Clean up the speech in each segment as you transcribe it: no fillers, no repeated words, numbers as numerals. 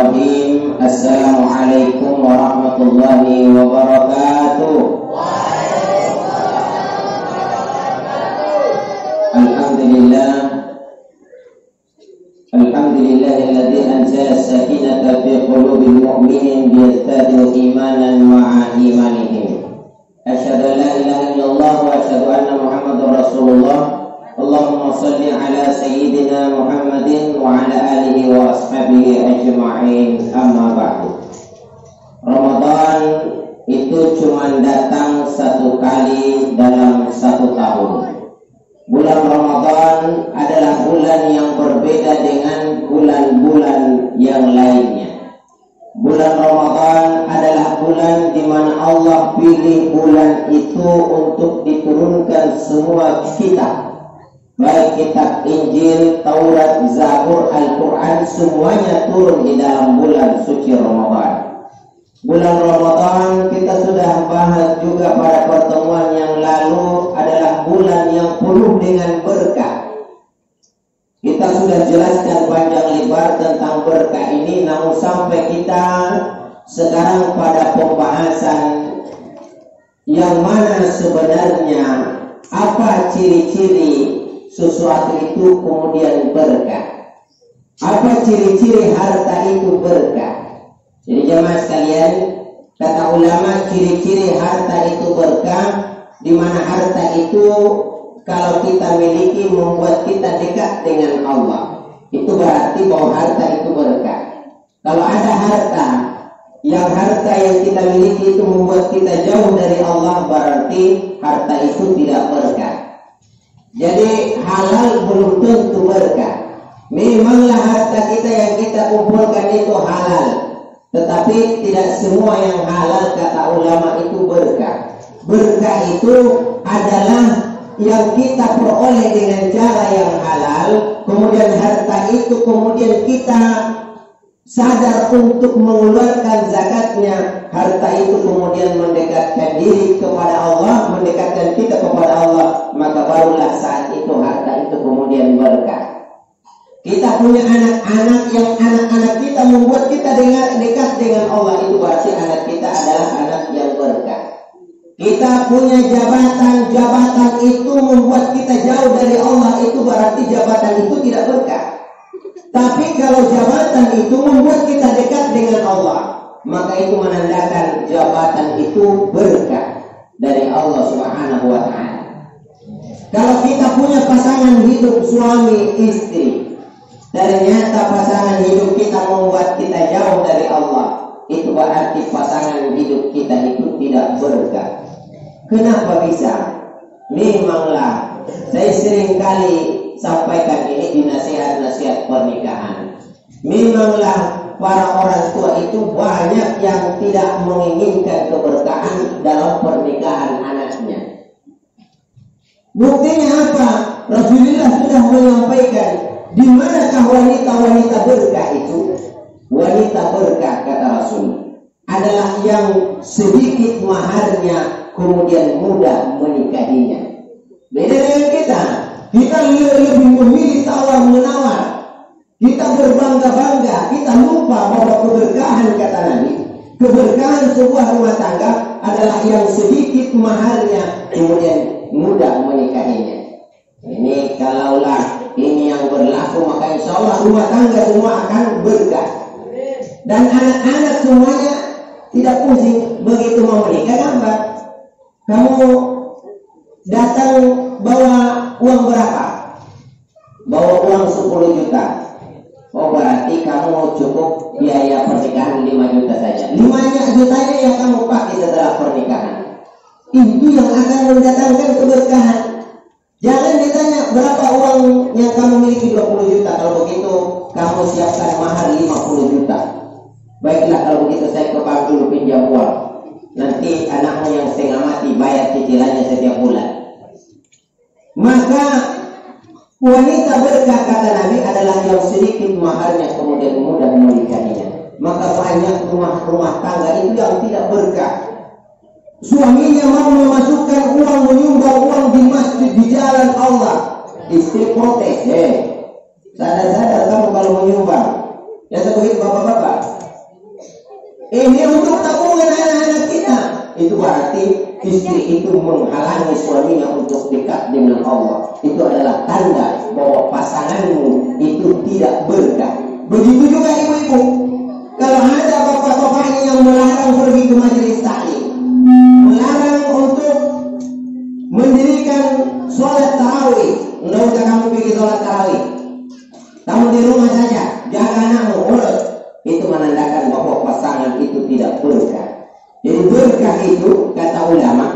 Bismillahirrahmanirrahim. Assalamualaikum warahmatullahi wabarakatuh. Alhamdulillahilladzi anzala as-sakinata fi qulubil mu'minin liyazdadu imanan ma'a imanihim. Asyhadu an la ilaha illallah wa asyhadu anna Muhammadar Rasulullah. Allahumma salli ala sayyidina Muhammadin wa ala alihi wa ashabihi ajma'in, amma ba'du. Ramadan itu cuma datang satu kali dalam satu tahun. Bulan Ramadan adalah bulan yang berbeda dengan bulan-bulan yang lainnya. Bulan Ramadan adalah bulan di mana Allah pilih bulan itu untuk diturunkan semua kitab. Baik kitab Injil, Taurat, Zabur, Al-Quran, semuanya turun di dalam bulan suci Ramadan. Bulan Ramadan kita sudah bahas juga pada pertemuan yang lalu adalah bulan yang penuh dengan berkah. Kita sudah jelaskan panjang lebar tentang berkah ini, namun sampai kita sekarang pada pembahasan yang mana sebenarnya apa ciri-ciri sesuatu itu kemudian berkah. Apa ciri-ciri harta itu berkah? Jadi jemaah sekalian, kata ulama ciri-ciri harta itu berkah, di mana harta itu kalau kita miliki membuat kita dekat dengan Allah. Itu berarti bahwa harta itu berkah. Kalau ada harta yang kita miliki itu membuat kita jauh dari Allah, berarti harta itu tidak berkah. Jadi halal belum tentu berkah. Memanglah harta kita yang kita kumpulkan itu halal, tetapi tidak semua yang halal kata ulama itu berkah. Berkah itu adalah yang kita peroleh dengan cara yang halal, kemudian harta itu kemudian kita sadar untuk mengeluarkan zakatnya. Harta itu kemudian mendekatkan diri kepada Allah, mendekatkan kita kepada Allah, maka barulah saat itu harta itu kemudian berkah. Kita punya anak-anak yang anak-anak kita membuat kita dekat dengan Allah, itu berarti anak kita adalah anak yang berkah. Kita punya jabatan itu membuat kita jauh dari Allah, itu berarti jabatan itu tidak berkah. Tapi kalau jabatan itu membuat kita dekat dengan Allah, maka itu menandakan jabatan itu berkah dari Allah Subhanahu wa ta'ala. Kalau kita punya pasangan hidup suami istri, ternyata pasangan hidup kita membuat kita jauh dari Allah, itu berarti pasangan hidup kita itu tidak berkah. Kenapa bisa? Memanglah saya sering kali sampaikan ini di nasihat-nasihat pernikahan. Memanglah para orang tua itu banyak yang tidak menginginkan keberkahan dalam pernikahan anaknya. Buktinya apa? Rasulullah sudah menyampaikan, di manakah wanita-wanita berkah itu? Wanita berkah kata Rasul adalah yang sedikit maharnya kemudian mudah menikahinya. Beda dengan kita. Kita lebih memilih tawar menawar. Kita berbangga-bangga. Kita lupa bahwa keberkahan kata Nabi, keberkahan sebuah rumah tangga adalah yang sedikit maharnya kemudian mudah menikahinya. Ini kalaulah ini yang berlaku, maka insya Allah rumah tangga semua akan berkah. Dan anak-anak semuanya tidak pusing begitu mau menikah. Gambar kamu datang bawa uang berapa? Bawa uang 10 juta. Oh berarti kamu cukup biaya pernikahan 5 juta saja. 5 jutanya yang kamu pakai setelah pernikahan, itu yang akan mendatangkan keberkahan. Jangan ditanya berapa uang yang kamu miliki, 20 juta. Kalau begitu kamu siapkan mahar 50 juta. Baiklah kalau begitu saya ke bank dulu pinjam uang. Nanti anakmu yang setengah mati bayar cicilannya setiap bulan. Maka wanita berkah kata Nabi adalah yang sedikit maharnya kemudian mudah menikahinya. Maka banyak rumah-rumah tangga itu yang tidak berkah. Suaminya mau memasukkan uang, menyumbang uang di masjid, di jalan Allah. Istri protes, sadar-sadar kamu kalau menyumbang. Ya seperti bapak-bapak. Ini untuk tabungan anak-anak kita. Itu berarti istri itu menghalangi suaminya untuk dekat dengan Allah. Itu adalah tanda bahwa pasanganmu itu tidak berkah. Begitu juga ibu-ibu. Kalau ada bapak-bapaknya yang melarang pergi ke majelis taklim, melarang untuk mendirikan sholat tarawih, enggak usah kamu pergi sholat tarawih, kamu di rumah saja, jaga anakmu, urus. Itu menandakan bahwa pasangan itu tidak berkah. Jadi berkah itu, kata ulama,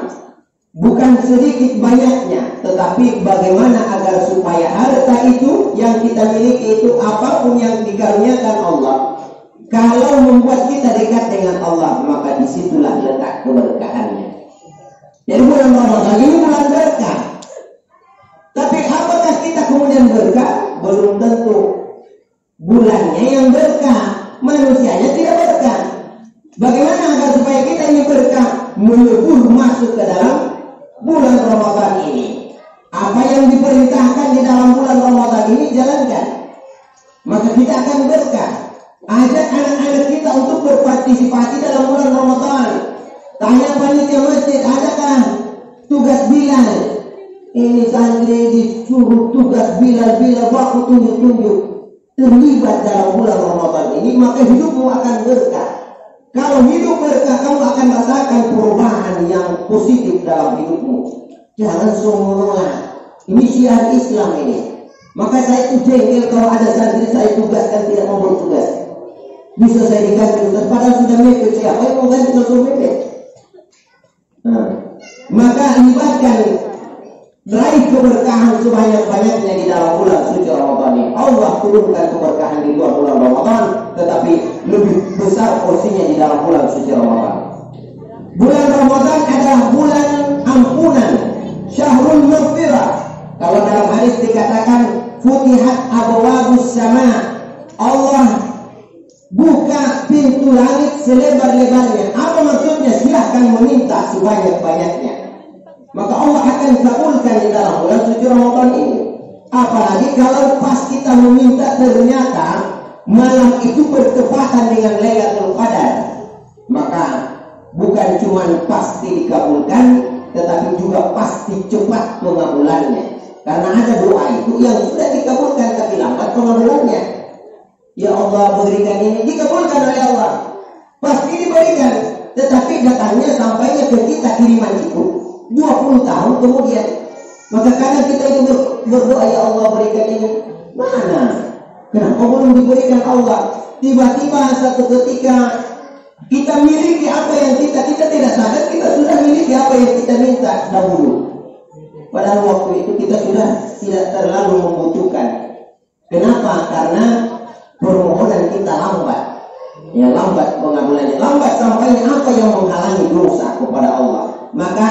bukan sedikit banyaknya, tetapi bagaimana agar supaya harta itu yang kita miliki itu apapun yang dikaruniakan Allah, kalau membuat kita dekat dengan Allah, maka disitulah letak keberkahannya. Jadi bulan Ramadan ini bulan berkah. Tapi apakah kita kemudian berkah? Belum tentu. Bulannya yang berkah, manusianya tidak berkah. Bagaimana agar supaya kita ini berkah? Melebur masuk ke dalam bulan Ramadan ini. Apa yang diperintahkan di dalam bulan Ramadan ini jalankan, maka kita akan berkah. Ajak anak-anak kita untuk berpartisipasi dalam bulan Ramadan. Tanya panitia masjid, adakah tugas Bilal? Ini santri disuruh tugas Bilal, waktu tunjuk-tunjuk. Terlibat dalam bulan Ramadan ini, maka hidupmu akan berkah. Kalau hidup berkah, kamu akan rasakan perubahan yang positif dalam hidupmu. Jangan sombong. Ini syiar Islam ini. Maka saya itu jengkel kalau ada santri saya tugaskan tidak mau bertugas. Bisa saya diganti Ustaz, padahal sudah mepet. Siapa yang mau ganti kalau mepet? Maka libatkan, raih keberkahan sebanyak-banyaknya di dalam bulan suci Ramadan ini. Allah turunkan keberkahan di luar bulan Ramadan, tetapi lebih besar porsinya di dalam bulan suci Ramadan. Bulan Ramadan adalah bulan ampunan, syahrul maghfirah. Kalau dalam hadis dikatakan futihat abwabus sama, Allah buka pintu langit selebar-lebarnya. Apa maksudnya? Silahkan meminta sebanyak-banyaknya. Maka Allah akan kabulkan di dalam bulan suci Ramadan ini. Apalagi kalau pas kita meminta ternyata malam itu bertepatan dengan Lailatul Qadar, maka bukan cuma pasti dikabulkan, tetapi juga pasti cepat pengabulannya. Karena ada doa itu yang sudah dikabulkan tapi lambat pengabulannya. Ya Allah, berikan ini, dikabulkan oleh Allah, pasti diberikan, tetapi datangnya sampainya ke kita kiriman itu 20 tahun kemudian. Maka kadang kita itu berdoa, ya Allah berikan ini, mana? Kenapa belum diberikan Allah? Tiba-tiba satu ketika kita miliki apa yang kita tidak sadar, kita sudah miliki apa yang kita minta dahulu. Padahal waktu itu kita sudah tidak terlalu membutuhkan. Kenapa? Karena permohonan kita lambat. Ya, lambat pengabulannya, lambat sampainya apa yang menghalangi dosa kepada Allah. Maka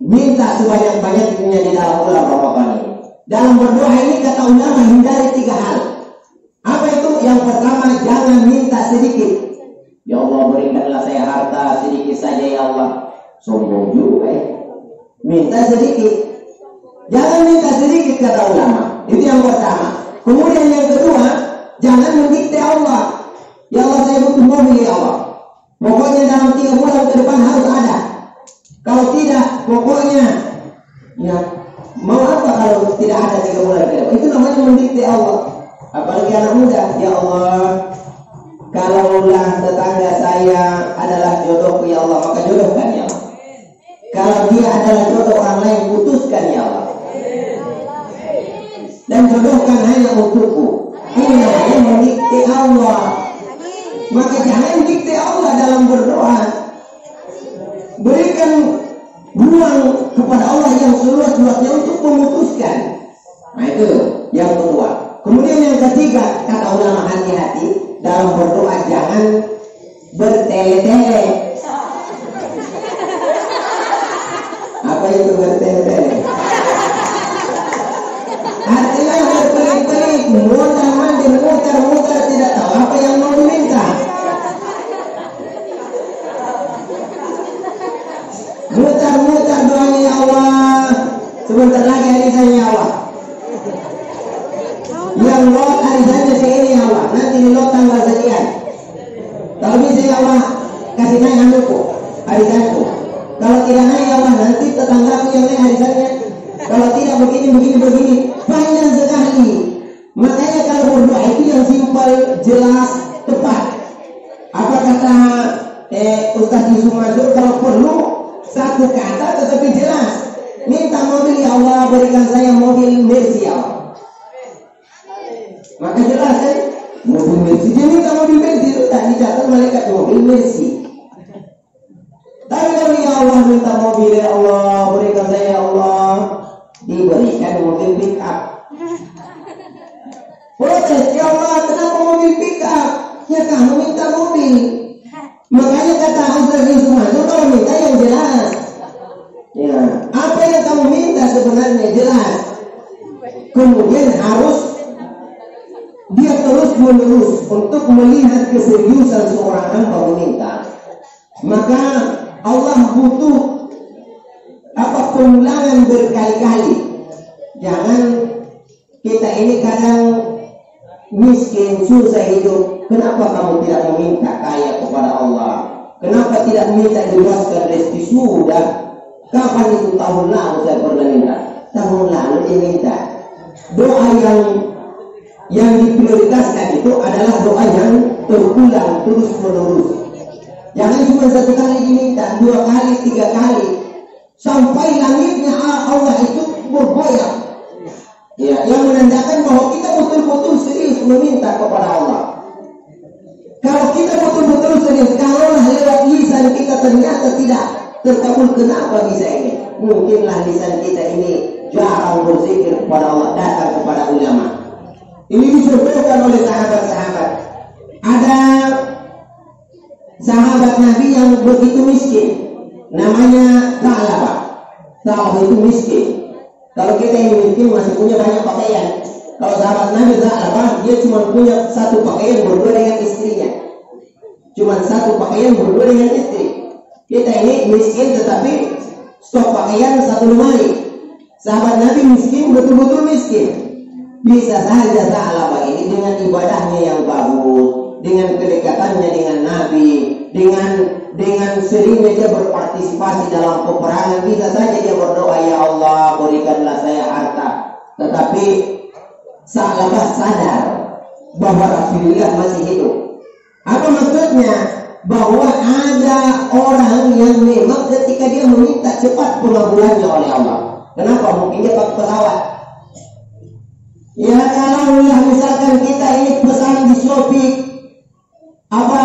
minta sebanyak-banyaknya di dalam bulan Ramadan ini. Dalam berdoa ini kata ulama hindari 3 hal. Apa itu? Yang pertama, jangan minta sedikit. Ya Allah berikanlah saya harta sedikit saja ya Allah. Sombong juga ya. Minta sedikit. Jangan minta sedikit kata ulama. Itu yang pertama. Kemudian yang kedua, jangan mendikte Allah. Ya Allah saya butuh mobil ya Allah. Pokoknya dalam 3 bulan ke depan harus ada. Kalau tidak, pokoknya ya mau apa kalau tidak ada 3 bulan ke depan. Itu namanya mendikte Allah. Apalagi anak muda. Ya Allah, kalaulah tetangga saya adalah jodohku ya Allah, maka jodohkan ya Allah. Kalau dia adalah jodoh orang lain, putuskan ya Allah. Dan jodohkan hanya untukku. Ini namanya mendikte Allah. Maka jangan dikte Allah dalam berdoa. Berikan ruang kepada Allah yang seluas-luasnya untuk memutuskan. Nah itu yang kedua. Kemudian yang ketiga, kata ulama hati-hati dalam berdoa, jangan bertele-tele. Apa itu bertele-tele? Artinya berpelit-pelit, mondar-mandir, muter-muter, tidak tahu apa yang mau diminta. Muter-muter doanya ya Allah, sebentar lagi arisannya ya Allah. Yang lot arisannya segini ya Allah, nanti di lotan berikan. Kalau bisa ya Allah kasih naik anuku, arisanku. Kalau tidak naik ya Allah nanti tetanggaku yang naik arisannya. Kalau tidak begini, panjang sekali. Makanya kalau berdoa itu yang simpel, jelas, tepat. Apa kata Ustaz Yusuf Mansur, kalau perlu satu kata tetapi jelas. Minta mobil ya Allah, berikan saya mobil Mercy ya Allah. Maka jelas kan? Mobil Mercy. Dia minta mobil Mercy itu tak dicatat malaikat mobil Mercy. Tapi kalau ya Allah minta mobil ya Allah, berikan saya ya Allah, diberikan mobil pick up. Protes ya Allah, kenapa mobil pick up? Ya kamu minta mobil. Makanya kata Ustaz Yusuf Mansur, kalau minta yang jelas. Ya, apa yang kamu minta sebenarnya jelas. Kemudian harus dia terus menerus untuk melihat keseriusan seorang hamba meminta. Maka Allah butuh pengulangan berkali-kali. Jangan kita ini kadang miskin, susah hidup. Kenapa kamu tidak meminta kaya kepada Allah? Kenapa tidak minta jelaskan rezeki? Sudah. Kapan itu tahun lalu saya pernah minta? Tahun lalu dia minta. Doa yang diprioritaskan itu adalah doa yang terulang terus menerus. Jangan cuma satu kali diminta, 2 kali, 3 kali, sampai langitnya Allah itu bergoyang. Ya, yang menandakan bahwa kita betul-betul serius meminta kepada Allah. Kalau kita betul-betul serius, kalaulah lewat lisan kita ternyata tidak terkabul, kenapa bisa ini? Mungkinlah lisan kita ini jarang berzikir kepada Allah, datang kepada ulama. Ini disebutkan oleh sahabat-sahabat. Ada sahabat Nabi yang begitu miskin, namanya Sa'labah. Sa'labah itu miskin. Kalau kita yang miskin masih punya banyak pakaian. Kalau sahabat Nabi Sa'labah, dia cuma punya satu pakaian berdua dengan istrinya. Cuma satu pakaian berdua dengan istri. Kita ini miskin tetapi stok pakaian satu lemari. Sahabat Nabi miskin, betul-betul miskin. Bisa saja Sa'labah ini dengan ibadahnya yang bagus, dengan kedekatannya dengan Nabi, dengan seringnya dia berpartisipasi dalam peperangan, bisa saja dia berdoa, ya Allah berikanlah saya harta. Tetapi Sa'labah sadar bahwa Rasulullah masih hidup. Apa maksudnya? Bahwa ada orang yang memang ketika dia meminta cepat pengabulannya oleh Allah. Kenapa? Mungkin dia pakai pesawat. Ya kalau misalkan kita ini pesan di Shopee,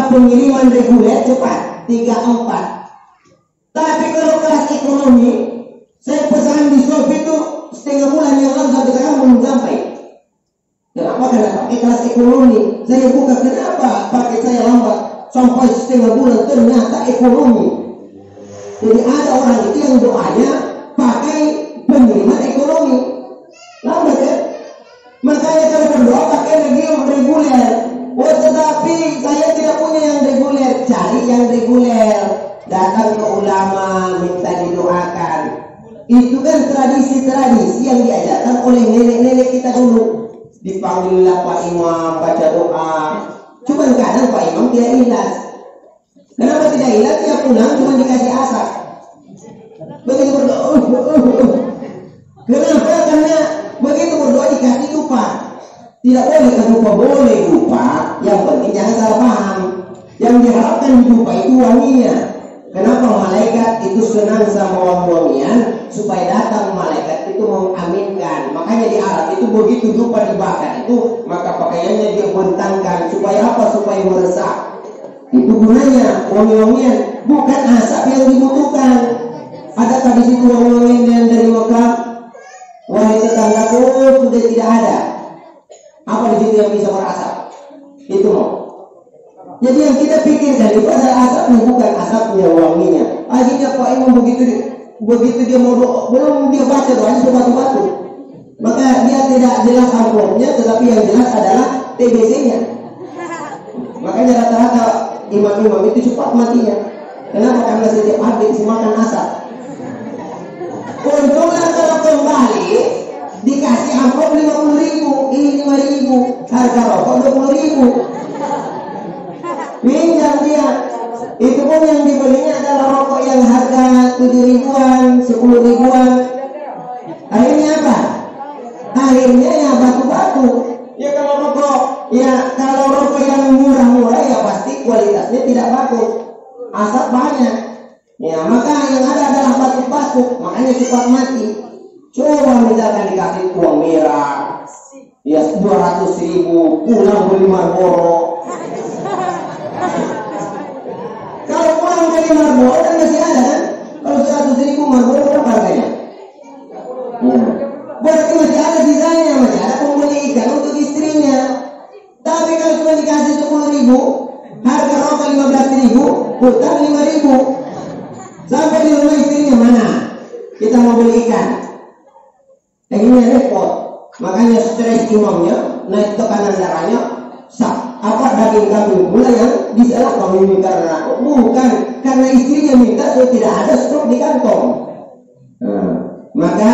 pengiriman reguler cepat 3-4. Tapi kalau kelas ekonomi, saya pesan di Shopee itu setengah bulan yang lalu sampai sekarang belum sampai. Kenapa? Karena pakai kelas ekonomi. Saya buka, kenapa pakai saya lambat sampai setengah bulan, ternyata ekonomi. Jadi ada orang itu yang doanya pakai pengiriman ekonomi, lambat kan? Makanya kalau berdoa pakai reguler. Oh, tetapi saya tidak punya yang reguler. Cari yang reguler. Datang ke ulama, minta didoakan. Itu kan tradisi-tradisi yang diajarkan oleh nenek-nenek kita dulu. Dipanggillah Pak Imam, baca doa. Cuma kadang Pak Imam tidak ikhlas. Kenapa tidak ikhlas? Dia pulang cuma dikasih asap. Begitu berdoa. Kenapa? Karena begitu berdoa dikasih dupa. Tidak boleh kan dupa, boleh dupa. Yang penting jangan salah paham. Yang diharapkan di dupa itu wanginya. Kenapa? Malaikat itu senang sama wangi-wangian, supaya datang malaikat itu mengaminkan. Makanya di Arab itu begitu dupa dibakar itu, maka pakaiannya dia bentangkan. Supaya apa? Supaya meresap. Itu gunanya wangi-wangian, bukan asap yang dibutuhkan. Ada tadi situ wangi-wangian yang dari Mekah. Wahai tetanggaku, sudah tidak ada. Apa di situ yang bisa berasap? Itu mau. Jadi yang kita pikirkan itu adalah asapnya, bukan asapnya, wanginya. Akhirnya Pak Imam begitu dia mau doa, belum dia baca doanya batu-batu. Maka dia tidak jelas amplopnya, tetapi yang jelas adalah TBC-nya. Makanya rata-rata imam-imam itu cepat matinya. Kenapa? Karena setiap hari dimakan asap. Untunglah kalau kembali dikasih amplop 50.000, ini 5.000, harga rokok 20.000. 7 ribuan, 10 ribuan. Akhirnya apa? Akhirnya ya batu-batu. Ya kalau rokok yang murah-murah ya pasti kualitasnya tidak bagus, asap banyak. Ya maka yang ada adalah batu-batu, makanya cepat mati. Coba misalkan dikasih uang merah, ya 200.000 pulang beli Marlboro. Kalau pulang beli Marlboro kan masih ada kan? Kalau 100.000 Marlboro berapa harganya? Ya. Berarti masih ada sisanya, masih ada pembeli ikan untuk istrinya. Tapi kalau cuma dikasih 10.000, harga rokok 15.000, hutang 5.000. Sampai di rumah istrinya mana? Kita mau beli ikan. Ini repot. Makanya stres imamnya, naik tekanan darahnya, daging kambing pula yang disalak kami karena bukan karena istrinya minta, so tidak ada stok di kantong. Maka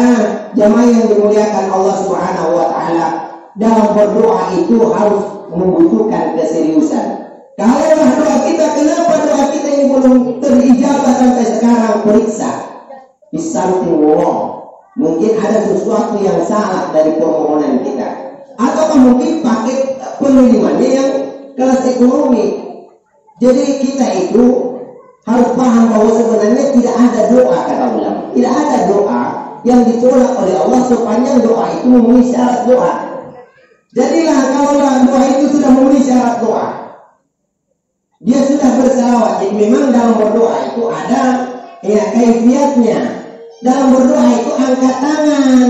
jamaah yang dimuliakan Allah Subhanahu wa taala, dalam berdoa itu harus membutuhkan keseriusan. Kalau doa kita, kenapa doa kita ini belum terijabah sampai sekarang? Periksa. Is something wrong. Mungkin ada sesuatu yang salah dari permohonan kita. Atau mungkin paket penerimaannya yang kelas ekonomi. Jadi kita itu harus paham bahwa sebenarnya tidak ada doa, kata ulama. Tidak ada doa yang ditolak oleh Allah sepanjang doa itu memenuhi syarat doa. Jadilah kalau doa itu sudah memenuhi syarat doa, dia sudah bersalawat. Jadi memang dalam berdoa itu ada kaifiatnya. Dalam berdoa itu angkat tangan.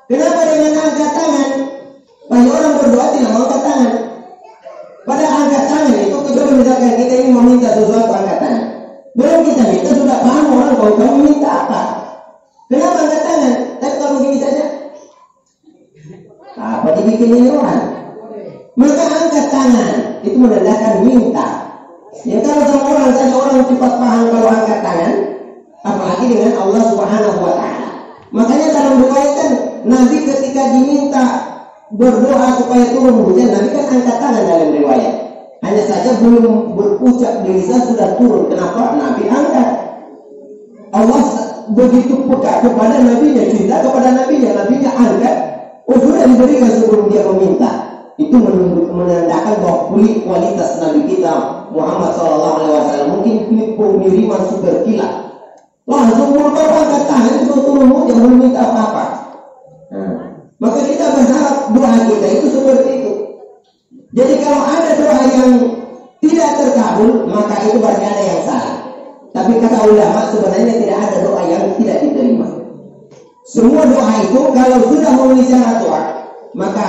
Kenapa dengan angkat tangan? Banyak orang berdoa tidak mau angkat tangan. Pada angkat tangan itu kecuali misalkan kita ini meminta sesuatu, angkat tangan. Belum kita minta sudah paham orang bahwa kamu minta apa. Kenapa angkat tangan? Tapi kalau begini saja, apa dibikin orang? Maka angkat tangan itu menandakan minta. Ya kalau sama orang saja orang cepat paham kalau angkat tangan, apalagi dengan Allah Subhanahu wa taala. Makanya dalam riwayat kan Nabi ketika diminta berdoa supaya turun hujan, Nabi kan angkat tangan dalam riwayat. Hanya saja belum berucap di lisan sudah turun. Kenapa? Nabi angkat. Allah begitu peka kepada nabinya, cinta kepada nabinya angkat. Oh sudah diberikan sebelum dia meminta. Itu menandakan bahwa kualitas Nabi kita Muhammad SAW mungkin pengiriman super kilat. Langsung mengungkap angkat tangan itu turun hujan, belum minta apa-apa. Maka kita berharap doa kita itu seperti itu. Jadi kalau ada doa yang tidak terkabul, maka itu berarti ada yang salah. Tapi kata ulama sebenarnya tidak ada doa yang tidak diterima. Semua doa itu kalau sudah memenuhi syarat doa, maka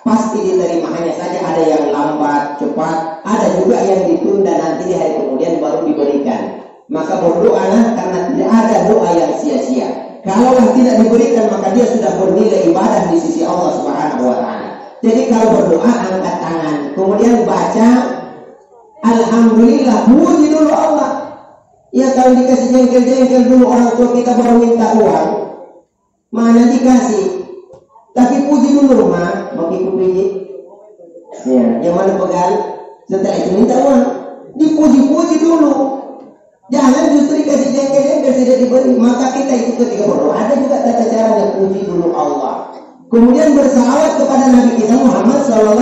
pasti diterima. Hanya saja ada yang lambat, cepat, ada juga yang ditunda nanti di hari kemudian baru diberikan. Maka berdoalah karena tidak ada doa yang sia-sia. Kalau yang tidak diberikan maka dia sudah bernilai ibadah di sisi Allah Subhanahu wa taala. Jadi kalau berdoa angkat tangan, kemudian baca alhamdulillah, puji dulu Allah. Ya kalau dikasih jengkel-jengkel dulu orang tua kita baru minta uang, mana dikasih. Tapi puji dulu mah, mau ikut puji. Ya, yang mana pegal setelah itu minta uang, dipuji-puji dulu. Jangan justru dikasih jengkel-jengkel tidak diberi. Maka kita itu ketika berdoa ada juga tata caranya, puji dulu Allah. Kemudian bersalawat kepada Nabi kita Muhammad SAW.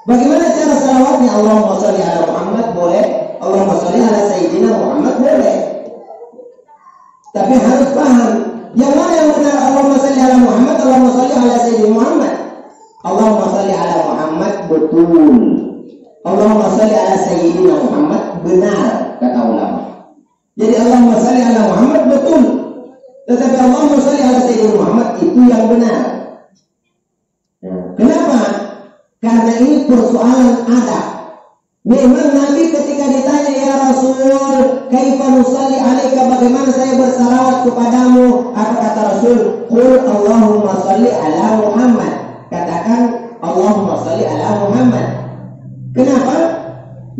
Bagaimana cara salawatnya? Allahumma sholli ala Muhammad boleh, Allahumma sholli ala Sayyidina Muhammad boleh. Tapi harus paham yang mana yang benar. Allahumma sholli ala Muhammad, Allahumma sholli ala Sayyidina Muhammad. Allahumma sholli ala Muhammad betul, Allahumma sholli ala Sayyidina Muhammad benar, kata ulama. Jadi Allahumma sholli ala Muhammad betul, tetapi Allahumma sholli ala Sayyidina Muhammad itu yang benar. Kenapa? Karena ini persoalan adab. Memang Nabi ketika ditanya, ya Rasul, kaifa nusalli alaika, bagaimana saya bersalawat kepadamu? Apa kata Rasul? Qul Allahumma sholli ala Muhammad. Katakan Allahumma sholli ala Muhammad. Kenapa?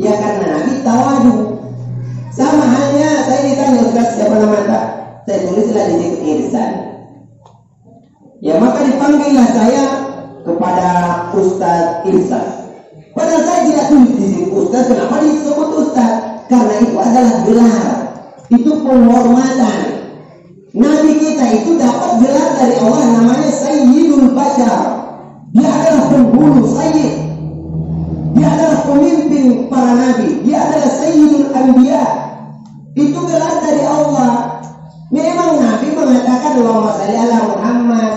Ya karena Nabi tawadu. Sama halnya saya ditanya, Ustaz siapa nama Anda? Saya tulislah di situ Irsan. Ya maka dipanggillah saya kepada Ustaz Irsan. Padahal saya tidak tulis di situ Ustaz. Kenapa disebut Ustaz? Karena itu adalah gelar. itu penghormatan. Nabi kita itu dapat gelar dari Allah namanya Sayyidul Bashar. Dia adalah penghulu, Sayyid. Dia adalah pemimpin para nabi. Dia adalah Sayyidul Anbiya. Itu gelar dari Allah. Memang Nabi mengatakan Allahumma shalli ala Muhammad.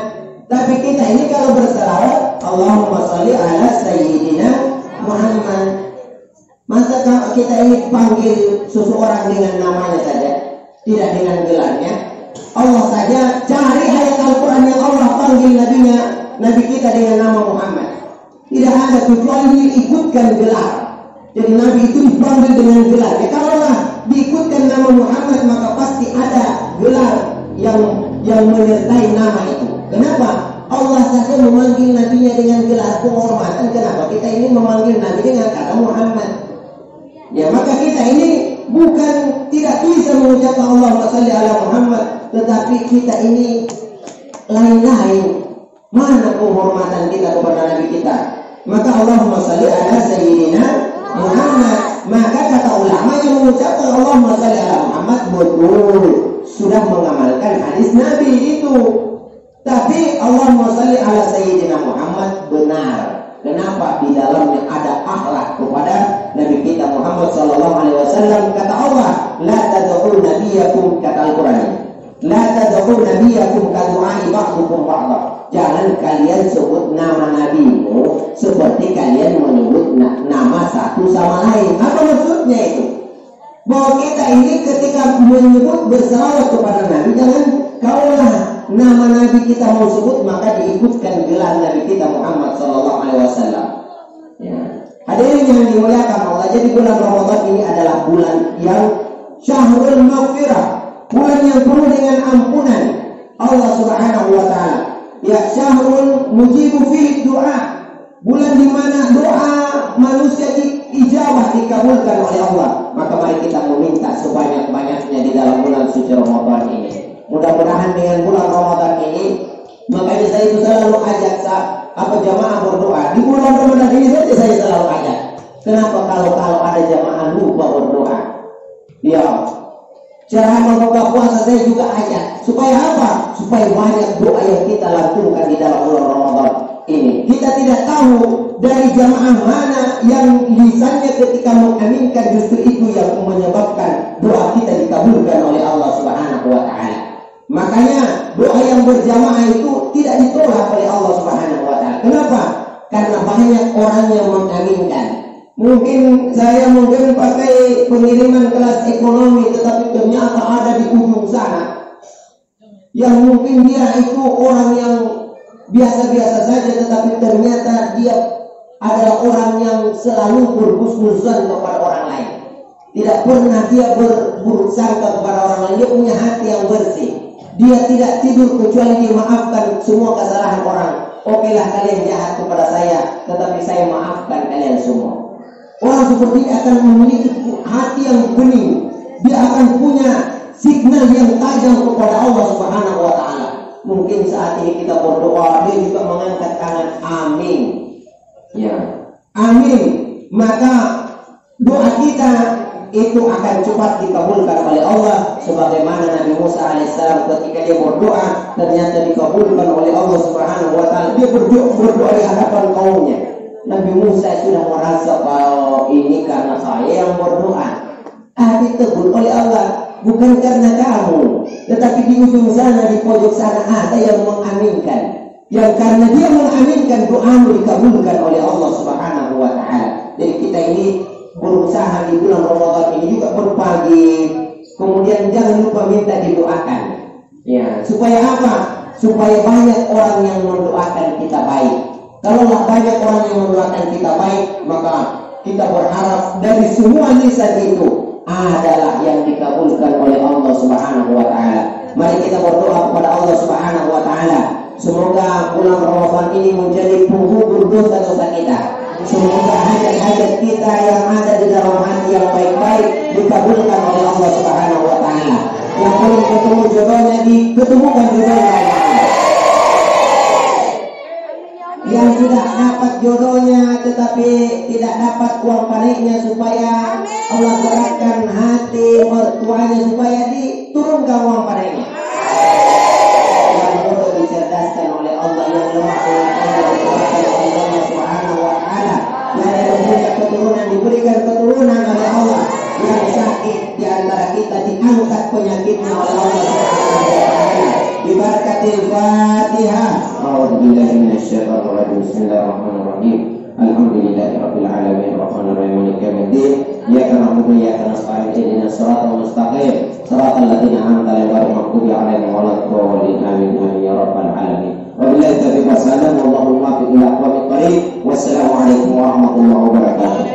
Tapi kita ini kalau berselawat Allahumma shalli ala Sayyidina Muhammad. Masa kita ini panggil seseorang dengan namanya saja, tidak dengan gelarnya? Allah saja cari ayat Al-Quran yang Allah panggil Nabi kita dengan nama Muhammad. Tidak ada kecuali diikutkan gelar. Jadi Nabi itu dipanggil dengan gelar. Kalaulah diikutkan nama Muhammad maka pasti ada gelar yang menyertai nama itu. Kenapa? Allah saja memanggil nabinya dengan gelar penghormatan. Kenapa? Kita ini memanggil Nabi dengan kata Muhammad. Ya, maka kita ini bukan tidak bisa mengucapkan Allahumma shalli ala Muhammad, tetapi kita ini lain-lain. Mana penghormatan kita kepada Nabi kita? Maka Allahumma shalli ala Sayyidina Muhammad. Maka kata ulama yang mengucapkan Allahumma shalli ala Muhammad betul sudah mengamalkan hadis Nabi itu. Tapi Allahumma shalli ala Sayyidina Muhammad benar. Kenapa? Di dalamnya ada akhlak kepada Nabi kita Muhammad sallallahu alaihi wasallam. Kata Allah, la tad'u nabiyakum, kata Al-Qur'an. La tad'u nabiyakum ka du'ai ba'dukum ba'da. Jangan kalian sebut nama nabimu seperti kalian menyebut nama satu sama lain. Apa maksudnya itu? Bahwa kita ini ketika menyebut berselawat kepada Nabi, jangan kaulah nama Nabi kita mau sebut maka diikutkan gelar Nabi kita Muhammad sallallahu alaihi wasallam. Ya. Hadirin yang dimuliakan Allah, jadi bulan Ramadan ini adalah bulan yang syahrul maghfirah, bulan yang penuh dengan ampunan Allah Subhanahu wa taala. Ya, syahrul mujibu fihi doa, bulan di mana doa manusia diijabah, dikabulkan oleh Allah. Maka mari kita meminta sebanyak-banyaknya di dalam bulan suci Ramadan ini. Mudah-mudahan dengan bulan Ramadan ini, makanya saya itu selalu ajak jamaah berdoa. Di bulan Ramadan ini saja saya selalu ajak. Kenapa kalau ada jamaah lupa berdoa? Ya, ceramah buka puasa saya juga ajak. Supaya apa? Supaya banyak doa yang kita lakukan di dalam bulan Ramadan ini. Kita tidak tahu dari jamaah mana yang lisannya ketika mengaminkan justru itu yang menyebabkan doa kita dikabulkan oleh Allah Subhanahu wa taala. Makanya doa yang berjamaah itu tidak ditolak oleh Allah Subhanahu wa taala. Kenapa? Karena banyak orang yang mengaminkan. Mungkin saya pakai pengiriman kelas ekonomi, tetapi ternyata ada di ujung sana yang mungkin dia itu orang yang biasa-biasa saja, tetapi ternyata dia adalah orang yang selalu berhusnuzan kepada orang lain. Tidak pernah dia berburuk sangka kepada orang lain. Dia punya hati yang bersih. Dia tidak tidur kecuali dimaafkan semua kesalahan orang. Okelah kalian jahat kepada saya, tetapi saya maafkan kalian semua. Orang seperti ini akan memiliki hati yang bening. Dia akan punya signal yang tajam kepada Allah Subhanahu wa taala. Mungkin saat ini kita berdoa, dia juga mengangkat tangan, amin. Ya, amin. Maka doa kita itu akan cepat dikabulkan oleh Allah, sebagaimana Nabi Musa alaihissalam ketika dia berdoa ternyata dikabulkan oleh Allah Subhanahu wa taala. Dia berdoa di hadapan kaumnya. Nabi Musa sudah merasa kalau ini karena saya yang berdoa, ditegur oleh Allah, bukan karena kamu, tetapi di ujung sana, di pojok sana ada yang mengaminkan, yang karena dia mengaminkan doamu dikabulkan oleh Allah Subhanahu wa taala. Jadi kita ini berusaha di bulan Ramadan ini juga berbagi, kemudian jangan lupa minta didoakan. Ya, supaya apa? Supaya banyak orang yang mendoakan kita baik. Kalaulah banyak orang yang mendoakan kita baik, maka kita berharap dari semua lisan itu adalah yang dikabulkan oleh Allah Subhanahu wa taala. Mari kita berdoa kepada Allah Subhanahu wa taala. Semoga bulan Ramadan ini menjadi penghibur dosa-dosa kita. Semoga hajat-hajat kita yang ada di dalam hati yang baik-baik dikabulkan oleh Allah Subhanahu wa taala. Yang belum ketemu jodohnya diketemukan jodohnya. Yang sudah dapat jodohnya tetapi tidak dapat uang paniknya, supaya Allah gerakkan hati mertuanya supaya diturunkan uang paniknya. Yang bodoh dicerdaskan oleh Allah, yang lemah oleh Allah Subhanahu wa Ta'ala. Yang punya keturunan diberikan keturunan oleh Allah. Yang sakit di antara kita diangkat penyakitnya oleh Allah Subhanahu wa Ta'ala. Diberkatil Fatihah. A'udzubillahi minasyaitonir rajim. Bismillahirrahmanirrahim. Alhamdulillahirabbil alamin arrahmanir rahim maliki yaumiddin. Iyyaka na'budu wa iyyaka nasta'in ihdinas siratal mustaqim siratal ladzina an'amta 'alaihim ghairil maghdubi 'alaihim waladdallin. Amin amin ya rabbal alamin. Wabillahi taufiq wassalaam. Wallahu muwaffiq ila aqwamit thoriq. Wassalamu alaikum warahmatullahi wabarakatuh.